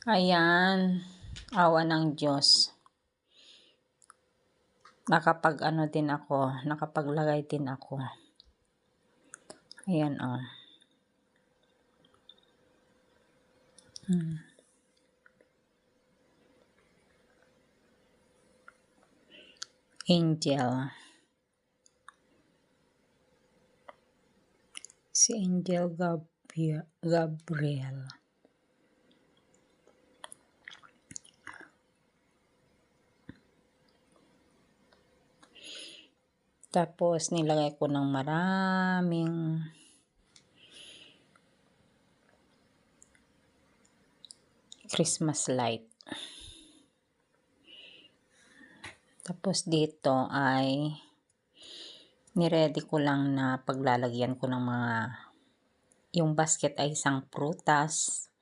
Ayan, awa ng Diyos. Nakapag-ano din ako, nakapaglagay din ako. Ayan, oh. Angel. Si Angel Gabriel. Tapos nilagay ko ng maraming Christmas light. Tapos dito ay niready ko lang na paglalagyan ko ng mga, yung basket ay isang prutas.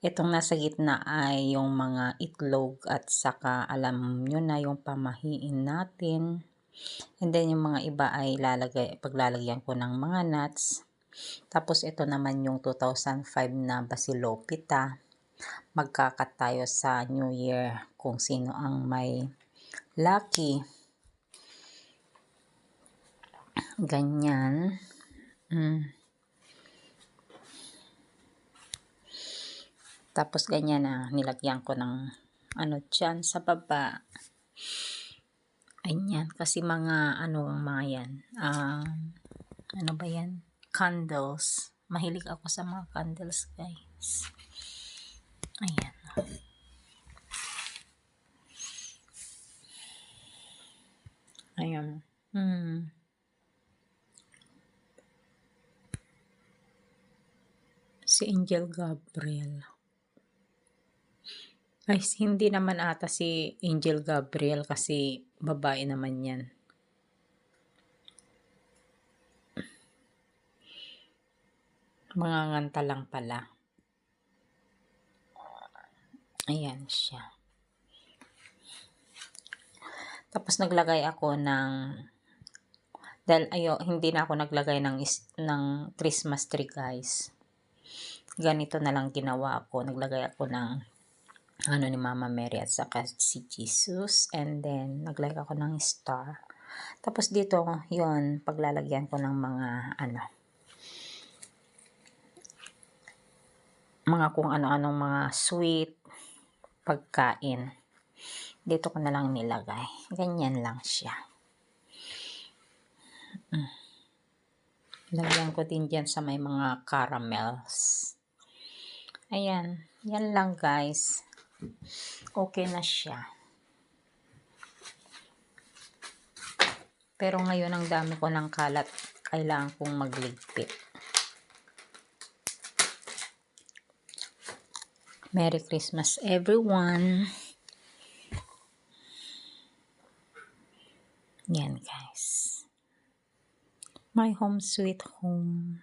Itong nasa gitna ay yung mga itlog at saka alam nyo na yung pamahiin natin. And then yung mga iba ay paglalagyan ko ng mga nuts. Tapos ito naman yung 2005 na Basilopita. Magkakat tayo sa New Year kung sino ang may lucky. Ganyan. Tapos ganyan na, nilagyan ko ng ano dyan sa baba. Ayan, kasi mga mga yan. Ano ba yan? Candles. Mahilig ako sa mga candles, guys. Ayan. Ayan. Si Angel Gabriel. Ay, hindi naman ata si Angel Gabriel kasi babae naman yan. Mga nganta lang pala. Ayan siya. Tapos naglagay ako ng, dahil hindi na ako naglagay ng Christmas tree, guys. Ganito na lang ginawa ako. Naglagay ako ng ni Mama Mary at saka si Jesus, and then naglagay ako ng star. Tapos dito yon, paglalagyan ko ng mga mga kung ano-anong mga sweet pagkain. Dito ko na lang nilagay. Ganyan lang siya. Lagyan ko din dyan sa may mga caramels. Ayan, yan lang, guys. Okay na siya. Pero ngayon ang dami ko ng kalat, kailangan kong magligpit. Merry Christmas, everyone. Yan, guys. My home sweet home.